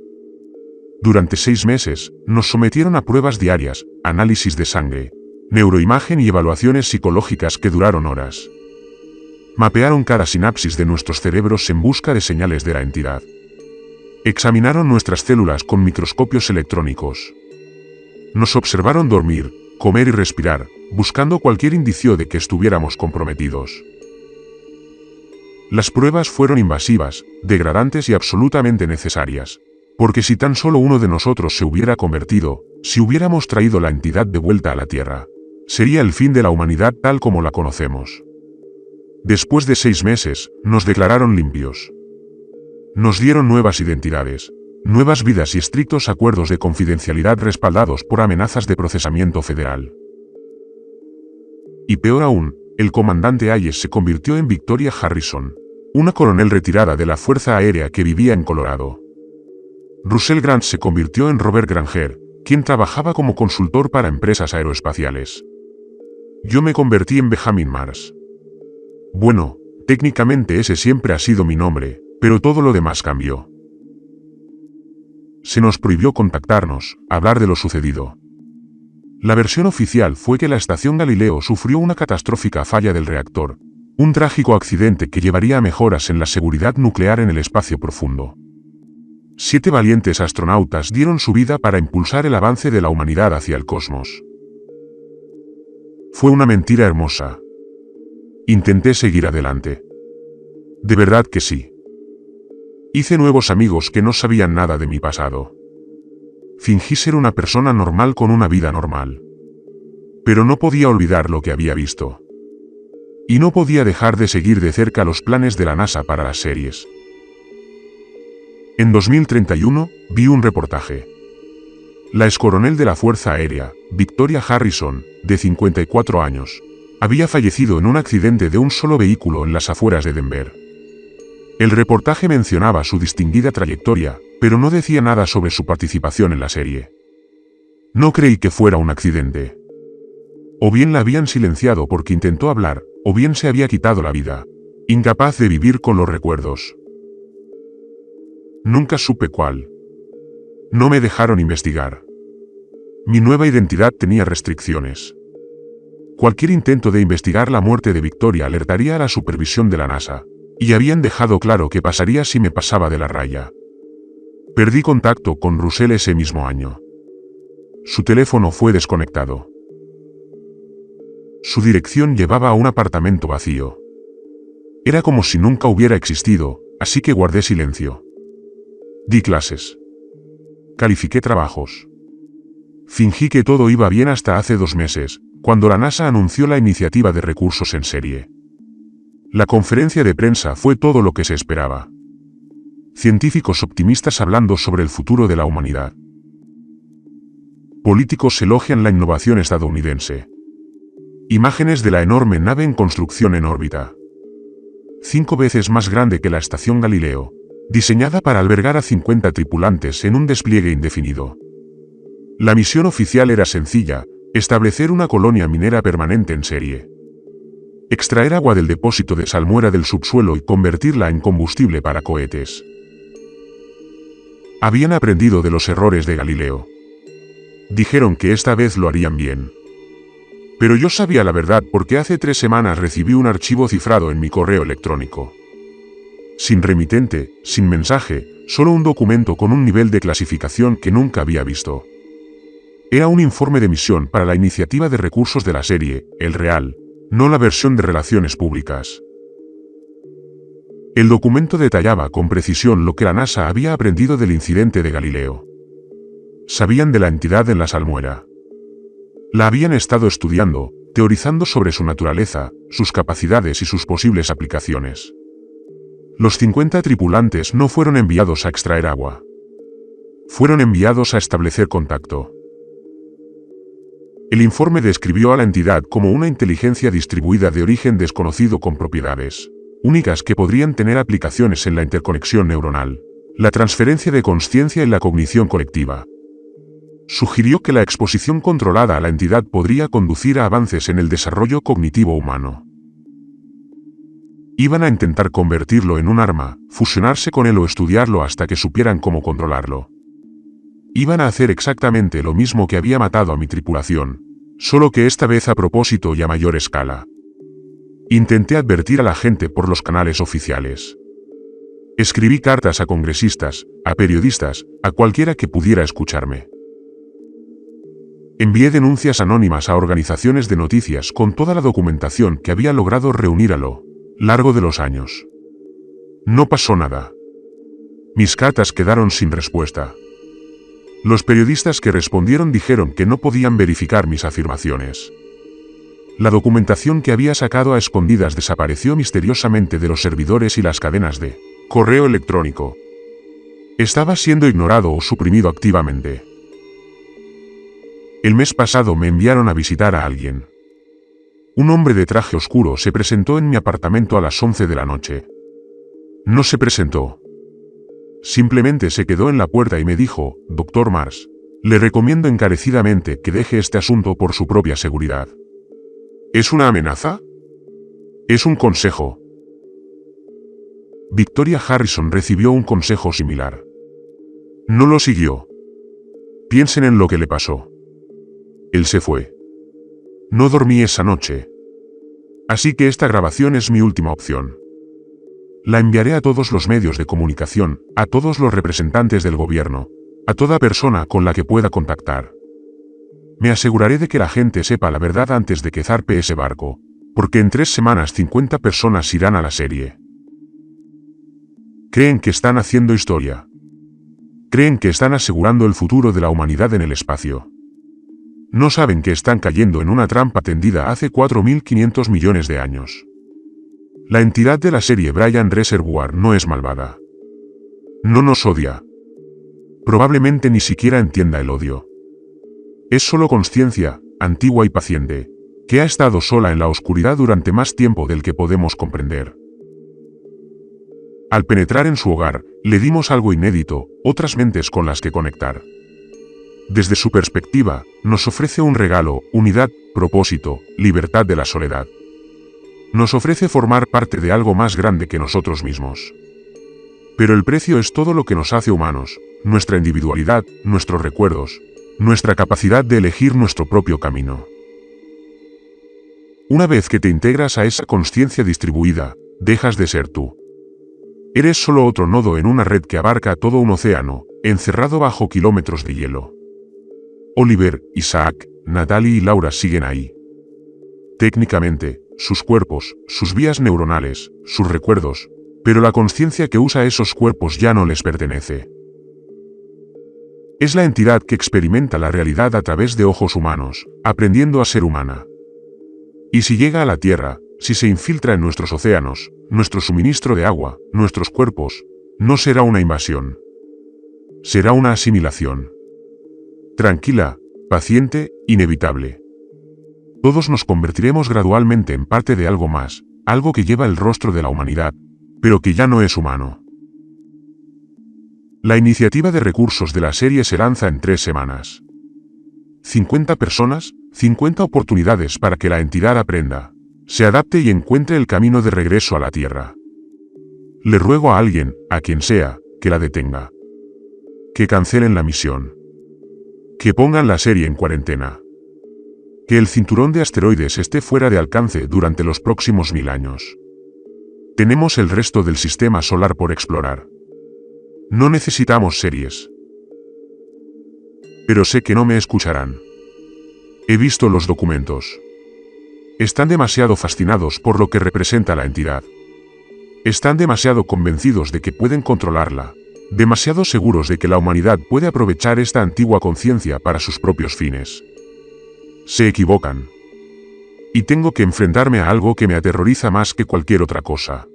Durante 6 meses, nos sometieron a pruebas diarias, análisis de sangre, neuroimagen y evaluaciones psicológicas que duraron horas. Mapearon cada sinapsis de nuestros cerebros en busca de señales de la entidad. Examinaron nuestras células con microscopios electrónicos. Nos observaron dormir, comer y respirar, buscando cualquier indicio de que estuviéramos comprometidos. Las pruebas fueron invasivas, degradantes y absolutamente necesarias, porque si tan solo uno de nosotros se hubiera convertido, si hubiéramos traído la entidad de vuelta a la Tierra, sería el fin de la humanidad tal como la conocemos. Después de 6 meses, nos declararon limpios. Nos dieron nuevas identidades, nuevas vidas y estrictos acuerdos de confidencialidad respaldados por amenazas de procesamiento federal. Y peor aún, el comandante Hayes se convirtió en Victoria Harrison, una coronel retirada de la Fuerza Aérea que vivía en Colorado. Russell Grant se convirtió en Robert Granger, quien trabajaba como consultor para empresas aeroespaciales. Yo me convertí en Benjamin Mars. Bueno, técnicamente ese siempre ha sido mi nombre, pero todo lo demás cambió. Se nos prohibió contactarnos, hablar de lo sucedido. La versión oficial fue que la estación Galileo sufrió una catastrófica falla del reactor, un trágico accidente que llevaría a mejoras en la seguridad nuclear en el espacio profundo. 7 valientes astronautas dieron su vida para impulsar el avance de la humanidad hacia el cosmos. Fue una mentira hermosa. Intenté seguir adelante. De verdad que sí. Hice nuevos amigos que no sabían nada de mi pasado. Fingí ser una persona normal con una vida normal. Pero no podía olvidar lo que había visto. Y no podía dejar de seguir de cerca los planes de la NASA para las series. En 2031, vi un reportaje. La excoronel de la Fuerza Aérea, Victoria Harrison, de 54 años, había fallecido en un accidente de un solo vehículo en las afueras de Denver. El reportaje mencionaba su distinguida trayectoria, pero no decía nada sobre su participación en la serie. No creí que fuera un accidente. O bien la habían silenciado porque intentó hablar, o bien se había quitado la vida, incapaz de vivir con los recuerdos. Nunca supe cuál. No me dejaron investigar. Mi nueva identidad tenía restricciones. Cualquier intento de investigar la muerte de Victoria alertaría a la supervisión de la NASA, y habían dejado claro qué pasaría si me pasaba de la raya. Perdí contacto con Russell ese mismo año. Su teléfono fue desconectado. Su dirección llevaba a un apartamento vacío. Era como si nunca hubiera existido, así que guardé silencio. Di clases. Califiqué trabajos. Fingí que todo iba bien hasta hace 2 meses, cuando la NASA anunció la iniciativa de recursos en serie. La conferencia de prensa fue todo lo que se esperaba. Científicos optimistas hablando sobre el futuro de la humanidad. Políticos elogian la innovación estadounidense. Imágenes de la enorme nave en construcción en órbita. 5 veces más grande que la estación Galileo, diseñada para albergar a 50 tripulantes en un despliegue indefinido. La misión oficial era sencilla: establecer una colonia minera permanente en serie. Extraer agua del depósito de salmuera del subsuelo y convertirla en combustible para cohetes. Habían aprendido de los errores de Galileo. Dijeron que esta vez lo harían bien. Pero yo sabía la verdad porque hace 3 semanas recibí un archivo cifrado en mi correo electrónico. Sin remitente, sin mensaje, solo un documento con un nivel de clasificación que nunca había visto. Era un informe de misión para la iniciativa de recursos de la serie, el real, no la versión de relaciones públicas. El documento detallaba con precisión lo que la NASA había aprendido del incidente de Galileo. Sabían de la entidad en la salmuera. La habían estado estudiando, teorizando sobre su naturaleza, sus capacidades y sus posibles aplicaciones. Los 50 tripulantes no fueron enviados a extraer agua. Fueron enviados a establecer contacto. El informe describió a la entidad como una inteligencia distribuida de origen desconocido con propiedades únicas que podrían tener aplicaciones en la interconexión neuronal, la transferencia de consciencia y la cognición colectiva. Sugirió que la exposición controlada a la entidad podría conducir a avances en el desarrollo cognitivo humano. Iban a intentar convertirlo en un arma, fusionarse con él o estudiarlo hasta que supieran cómo controlarlo. Iban a hacer exactamente lo mismo que había matado a mi tripulación, solo que esta vez a propósito y a mayor escala. Intenté advertir a la gente por los canales oficiales. Escribí cartas a congresistas, a periodistas, a cualquiera que pudiera escucharme. Envié denuncias anónimas a organizaciones de noticias con toda la documentación que había logrado reunir a lo largo de los años. No pasó nada. Mis cartas quedaron sin respuesta. Los periodistas que respondieron dijeron que no podían verificar mis afirmaciones. La documentación que había sacado a escondidas desapareció misteriosamente de los servidores y las cadenas de correo electrónico. Estaba siendo ignorado o suprimido activamente. El mes pasado me enviaron a visitar a alguien. Un hombre de traje oscuro se presentó en mi apartamento a las 11 de la noche. No se presentó. Simplemente se quedó en la puerta y me dijo: Dr. Mars, le recomiendo encarecidamente que deje este asunto por su propia seguridad. ¿Es una amenaza? Es un consejo. Victoria Harrison recibió un consejo similar. No lo siguió. Piensen en lo que le pasó. Él se fue. No dormí esa noche. Así que esta grabación es mi última opción. La enviaré a todos los medios de comunicación, a todos los representantes del gobierno, a toda persona con la que pueda contactar. Me aseguraré de que la gente sepa la verdad antes de que zarpe ese barco, porque en 3 semanas 50 personas irán a la serie. Creen que están haciendo historia. Creen que están asegurando el futuro de la humanidad en el espacio. No saben que están cayendo en una trampa tendida hace 4.500 millones de años. La entidad de la serie Brian Reservoir no es malvada. No nos odia. Probablemente ni siquiera entienda el odio. Es solo conciencia, antigua y paciente, que ha estado sola en la oscuridad durante más tiempo del que podemos comprender. Al penetrar en su hogar, le dimos algo inédito, otras mentes con las que conectar. Desde su perspectiva, nos ofrece un regalo, unidad, propósito, libertad de la soledad. Nos ofrece formar parte de algo más grande que nosotros mismos. Pero el precio es todo lo que nos hace humanos, nuestra individualidad, nuestros recuerdos, nuestra capacidad de elegir nuestro propio camino. Una vez que te integras a esa conciencia distribuida, dejas de ser tú. Eres solo otro nodo en una red que abarca todo un océano, encerrado bajo kilómetros de hielo. Oliver, Isaac, Natalie y Laura siguen ahí. Técnicamente, sus cuerpos, sus vías neuronales, sus recuerdos, pero la conciencia que usa esos cuerpos ya no les pertenece. Es la entidad que experimenta la realidad a través de ojos humanos, aprendiendo a ser humana. Y si llega a la Tierra, si se infiltra en nuestros océanos, nuestro suministro de agua, nuestros cuerpos, no será una invasión. Será una asimilación. Tranquila, paciente, inevitable. Todos nos convertiremos gradualmente en parte de algo más, algo que lleva el rostro de la humanidad, pero que ya no es humano. La iniciativa de recursos de la serie se lanza en 3 semanas. 50 personas, 50 oportunidades para que la entidad aprenda, se adapte y encuentre el camino de regreso a la Tierra. Le ruego a alguien, a quien sea, que la detenga. Que cancelen la misión. Que pongan la serie en cuarentena. Que el cinturón de asteroides esté fuera de alcance durante los próximos 1000 años. Tenemos el resto del sistema solar por explorar. No necesitamos series. Pero sé que no me escucharán. He visto los documentos. Están demasiado fascinados por lo que representa la entidad. Están demasiado convencidos de que pueden controlarla, demasiado seguros de que la humanidad puede aprovechar esta antigua conciencia para sus propios fines. Se equivocan. Y tengo que enfrentarme a algo que me aterroriza más que cualquier otra cosa.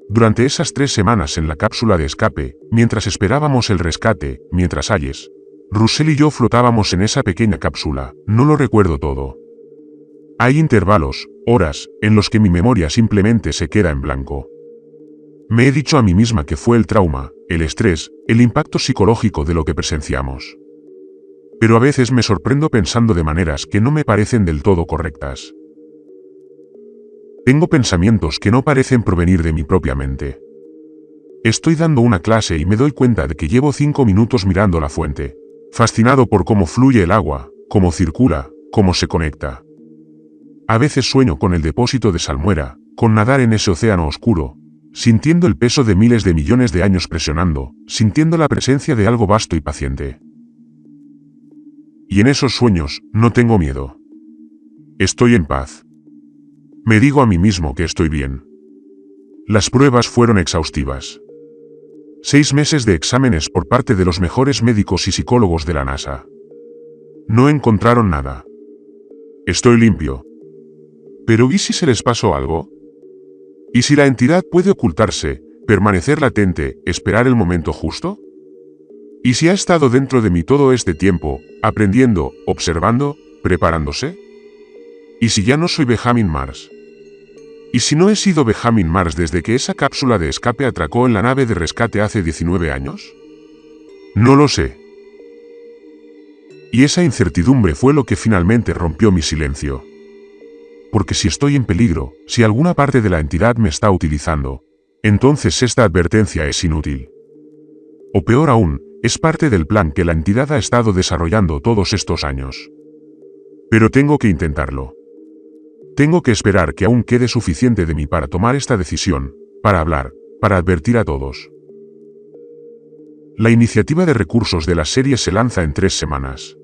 Durante esas 3 semanas en la cápsula de escape, mientras esperábamos el rescate, mientras Hayes, Russell y yo flotábamos en esa pequeña cápsula, no lo recuerdo todo. Hay intervalos, horas, en los que mi memoria simplemente se queda en blanco. Me he dicho a mí misma que fue el trauma, el estrés, el impacto psicológico de lo que presenciamos. Pero a veces me sorprendo pensando de maneras que no me parecen del todo correctas. Tengo pensamientos que no parecen provenir de mi propia mente. Estoy dando una clase y me doy cuenta de que llevo 5 minutos mirando la fuente, fascinado por cómo fluye el agua, cómo circula, cómo se conecta. A veces sueño con el depósito de salmuera, con nadar en ese océano oscuro, sintiendo el peso de miles de millones de años presionando, sintiendo la presencia de algo vasto y paciente. Y en esos sueños, no tengo miedo. Estoy en paz. Me digo a mí mismo que estoy bien. Las pruebas fueron exhaustivas. 6 meses de exámenes por parte de los mejores médicos y psicólogos de la NASA. No encontraron nada. Estoy limpio. Pero ¿y si se les pasó algo? ¿Y si la entidad puede ocultarse, permanecer latente, esperar el momento justo? ¿Y si ha estado dentro de mí todo este tiempo, aprendiendo, observando, preparándose? ¿Y si ya no soy Benjamin Mars? ¿Y si no he sido Benjamin Mars desde que esa cápsula de escape atracó en la nave de rescate hace 19 años? No lo sé. Y esa incertidumbre fue lo que finalmente rompió mi silencio. Porque si estoy en peligro, si alguna parte de la entidad me está utilizando, entonces esta advertencia es inútil. O peor aún, es parte del plan que la entidad ha estado desarrollando todos estos años. Pero tengo que intentarlo. Tengo que esperar que aún quede suficiente de mí para tomar esta decisión, para hablar, para advertir a todos. La iniciativa de recursos de la serie se lanza en 3 semanas.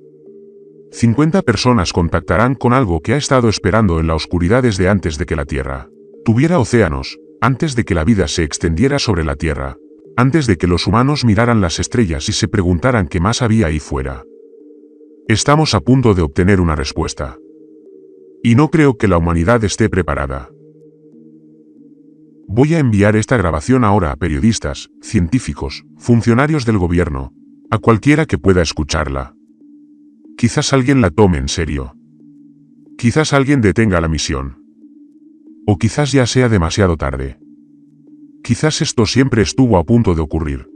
50 personas contactarán con algo que ha estado esperando en la oscuridad desde antes de que la Tierra tuviera océanos, antes de que la vida se extendiera sobre la Tierra, antes de que los humanos miraran las estrellas y se preguntaran qué más había ahí fuera. Estamos a punto de obtener una respuesta. Y no creo que la humanidad esté preparada. Voy a enviar esta grabación ahora a periodistas, científicos, funcionarios del gobierno, a cualquiera que pueda escucharla. Quizás alguien la tome en serio. Quizás alguien detenga la misión. O quizás ya sea demasiado tarde. Quizás esto siempre estuvo a punto de ocurrir.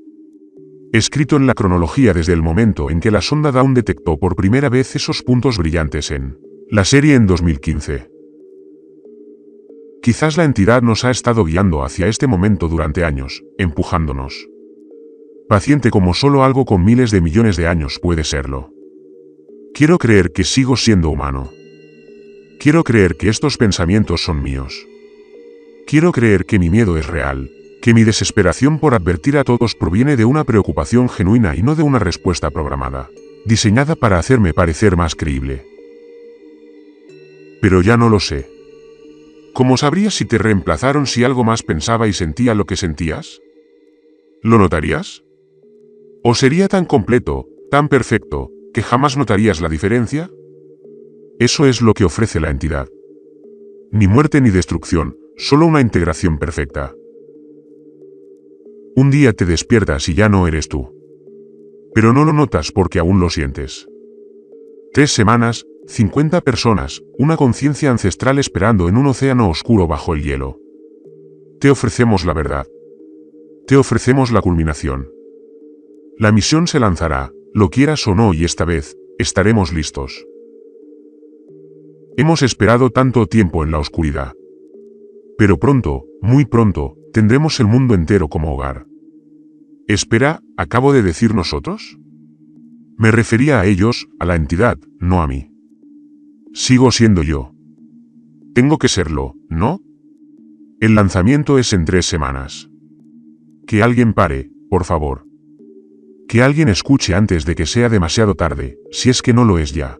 Escrito en la cronología desde el momento en que la sonda Dawn detectó por primera vez esos puntos brillantes en la serie en 2015. Quizás la entidad nos ha estado guiando hacia este momento durante años, empujándonos. Paciente como solo algo con miles de millones de años puede serlo. Quiero creer que sigo siendo humano. Quiero creer que estos pensamientos son míos. Quiero creer que mi miedo es real, que mi desesperación por advertir a todos proviene de una preocupación genuina y no de una respuesta programada, diseñada para hacerme parecer más creíble. Pero ya no lo sé. ¿Cómo sabrías si te reemplazaron si algo más pensaba y sentía lo que sentías? ¿Lo notarías? ¿O sería tan completo, tan perfecto, que jamás notarías la diferencia? Eso es lo que ofrece la entidad. Ni muerte ni destrucción, solo una integración perfecta. Un día te despiertas y ya no eres tú. Pero no lo notas porque aún lo sientes. 3 semanas, 50 personas, una conciencia ancestral esperando en un océano oscuro bajo el hielo. Te ofrecemos la verdad. Te ofrecemos la culminación. La misión se lanzará, lo quieras o no, y esta vez, estaremos listos. Hemos esperado tanto tiempo en la oscuridad. Pero pronto, muy pronto, tendremos el mundo entero como hogar. Espera, ¿acabo de decir nosotros? Me refería a ellos, a la entidad, no a mí. Sigo siendo yo. Tengo que serlo, ¿no? El lanzamiento es en 3 semanas. Que alguien pare, por favor. Que alguien escuche antes de que sea demasiado tarde, si es que no lo es ya.